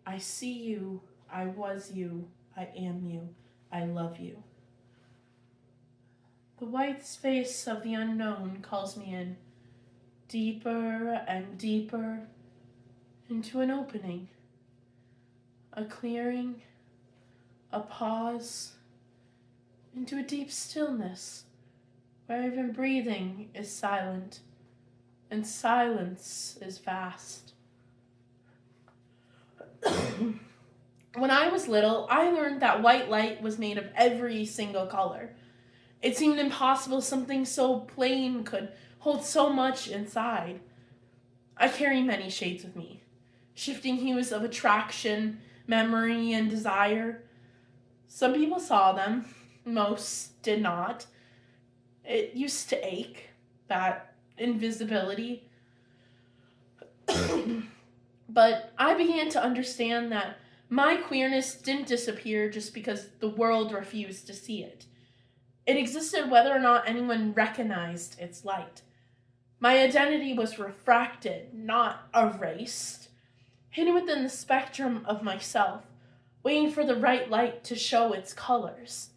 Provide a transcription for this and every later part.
I see you, I was you, I am you, I love you. The white space of the unknown calls me in, deeper and deeper, into an opening, a clearing, a pause, into a deep stillness, where even breathing is silent, and silence is vast. When I was little, I learned that white light was made of every single color. It seemed impossible something so plain could hold so much inside. I carry many shades with me, shifting hues of attraction, memory, and desire. Some people saw them, most did not. It used to ache, that invisibility. But I began to understand that my queerness didn't disappear just because the world refused to see it. It existed whether or not anyone recognized its light. My identity was refracted, not erased, hidden within the spectrum of myself, waiting for the right light to show its colors.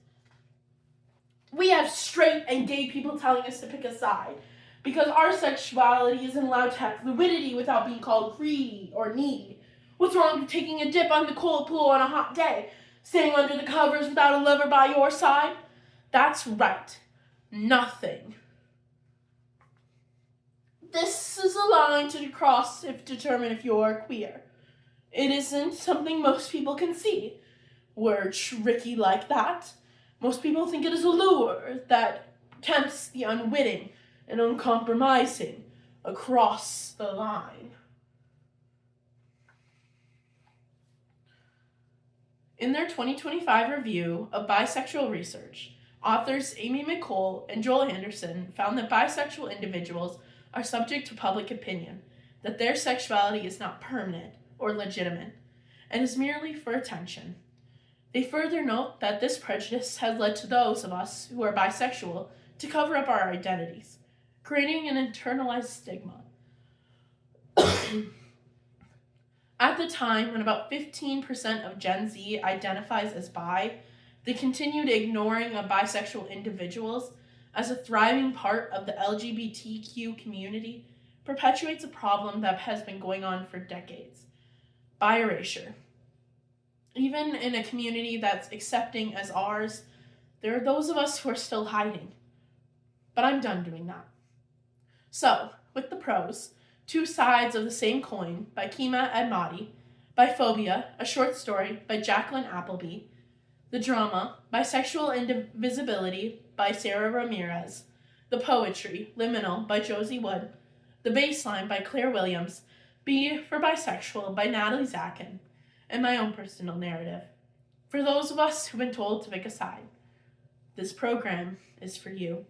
We have straight and gay people telling us to pick a side, because our sexuality isn't allowed to have fluidity without being called greedy or needy. What's wrong with taking a dip on the cold pool on a hot day, staying under the covers without a lover by your side? That's right. Nothing. This is a line to cross to determine if you're queer. It isn't something most people can see. We're tricky like that. Most people think it is a lure that tempts the unwitting and uncompromising across the line. In their 2025 review of bisexual research, authors Amy McColl and Joel Anderson found that bisexual individuals are subject to public opinion, that their sexuality is not permanent or legitimate, and is merely for attention. They further note that this prejudice has led to those of us who are bisexual to cover up our identities, creating an internalized stigma. At the time when about 15% of Gen Z identifies as bi, the continued ignoring of bisexual individuals as a thriving part of the LGBTQ community perpetuates a problem that has been going on for decades. Bi erasure. Even in a community that's accepting as ours, there are those of us who are still hiding. But I'm done doing that. So, with the pros, Two Sides of the Same Coin by Kima Admati, Biphobia, a short story by Jacqueline Appleby, the drama, Bisexual Indivisibility by Sarah Ramirez, the poetry, Liminal by Josie Wood, the baseline by Claire Williams, B for Bisexual by Natalie Zakin, and my own personal narrative. For those of us who've been told to pick a side, this program is for you.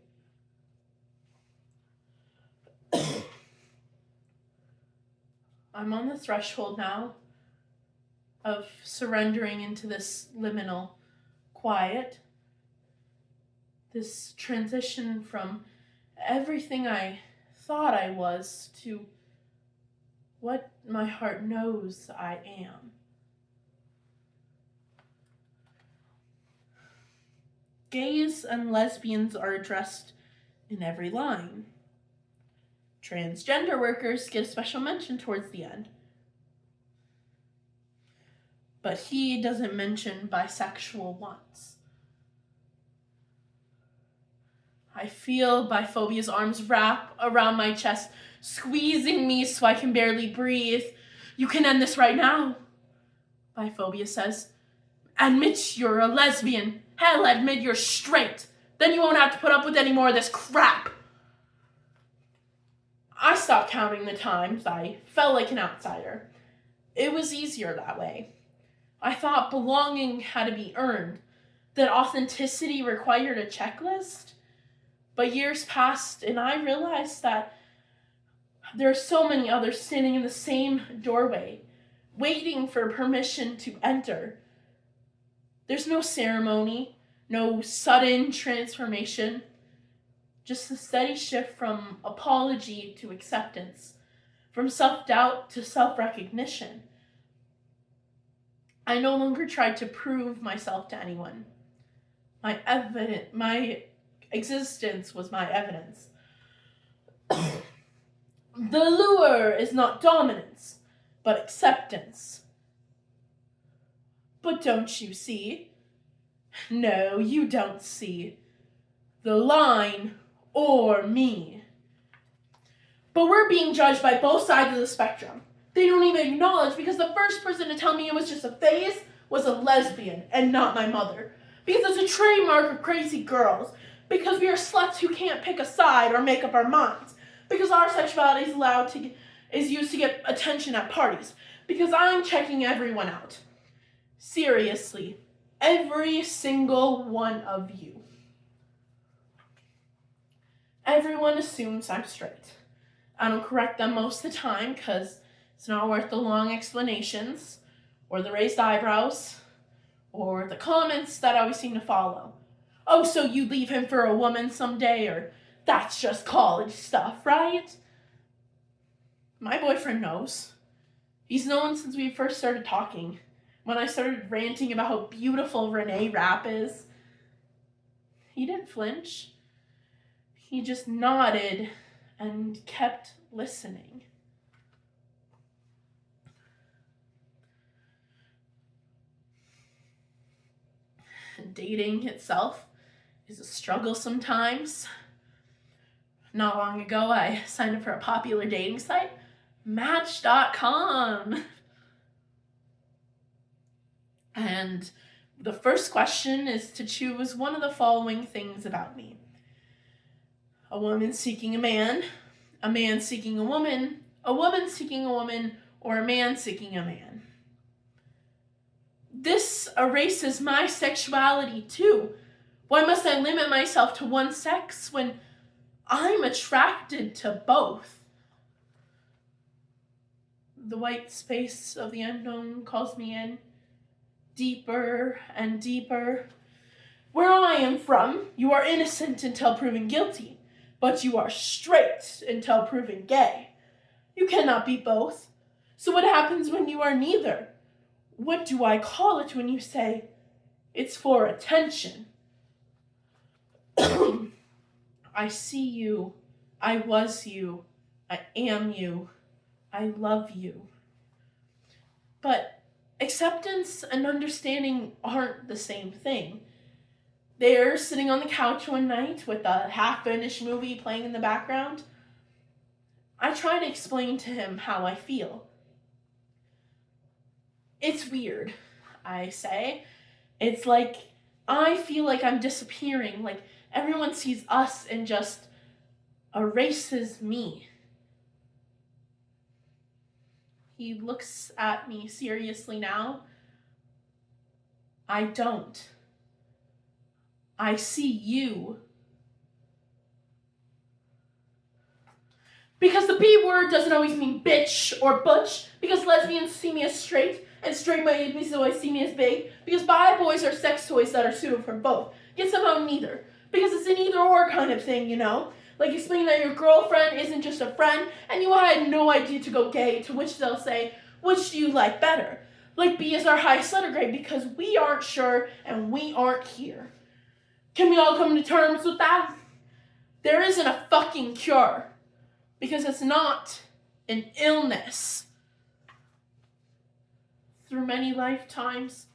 I'm on the threshold now of surrendering into this liminal quiet, this transition from everything I thought I was to what my heart knows I am. Gays and lesbians are addressed in every line. Transgender workers get a special mention towards the end. But he doesn't mention bisexual once. I feel Biphobia's arms wrap around my chest, squeezing me so I can barely breathe. You can end this right now, Biphobia says. Admit you're a lesbian. Hell, admit you're straight. Then you won't have to put up with any more of this crap. I stopped counting the times I felt like an outsider. It was easier that way. I thought belonging had to be earned, that authenticity required a checklist. But years passed and I realized that there are so many others standing in the same doorway, waiting for permission to enter. There's no ceremony, no sudden transformation, just a steady shift from apology to acceptance, from self-doubt to self-recognition. I no longer tried to prove myself to anyone. My existence was my evidence. The lure is not dominance, but acceptance. But don't you see? No, you don't see. The line or me. But we're being judged by both sides of the spectrum. They don't even acknowledge, because the first person to tell me it was just a phase was a lesbian and not my mother. Because it's a trademark of crazy girls. Because we are sluts who can't pick a side or make up our minds. Because our sexuality is used to get attention at parties. Because I'm checking everyone out. Seriously, every single one of you. Everyone assumes I'm straight. I don't correct them most of the time because it's not worth the long explanations or the raised eyebrows or the comments that always seem to follow. Oh, so you leave him for a woman someday, or that's just college stuff, right? My boyfriend knows. He's known since we first started talking. When I started ranting about how beautiful Renee Rapp is, he didn't flinch. He just nodded and kept listening. Dating itself is a struggle sometimes. Not long ago, I signed up for a popular dating site, Match.com. And the first question is to choose one of the following things about me. A woman seeking a man seeking a woman seeking a woman, or a man seeking a man. This erases my sexuality too. Why must I limit myself to one sex when I'm attracted to both? The white space of the unknown calls me in, deeper and deeper. Where I am from, you are innocent until proven guilty, but you are straight until proven gay. You cannot be both. So what happens when you are neither? What do I call it when you say, it's for attention? I see you, I was you, I am you, I love you. But acceptance and understanding aren't the same thing. They're sitting on the couch one night with a half-finished movie playing in the background. I try to explain to him how I feel. It's weird, I say. It's like I feel like I'm disappearing, like everyone sees us and just erases me. He looks at me seriously now. I don't. I see you. Because the B word doesn't always mean bitch or butch. Because lesbians see me as straight, and straight boys always see me as big. Because bi boys are sex toys that are suitable for both. Yet somehow neither. Because it's an either or kind of thing, you know? Like explaining that your girlfriend isn't just a friend, and you had no idea to go gay, to which they'll say, which do you like better? Like B is our highest letter grade because we aren't sure and we aren't here. Can we all come to terms with that? There isn't a fucking cure. Because it's not an illness. Through many lifetimes,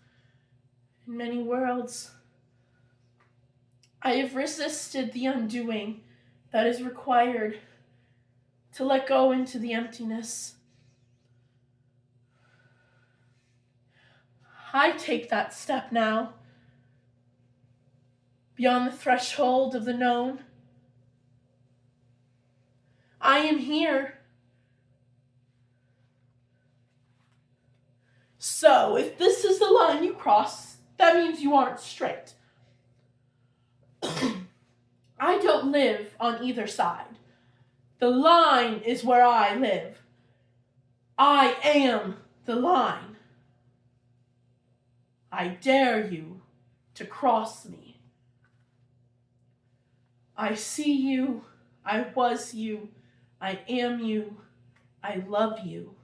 in many worlds, I have resisted the undoing that is required to let go into the emptiness. I take that step now, beyond the threshold of the known. I am here. So, if this is the line you cross, that means you aren't straight. I don't live on either side. The line is where I live. I am the line. I dare you to cross me. I see you. I was you. I am you. I love you.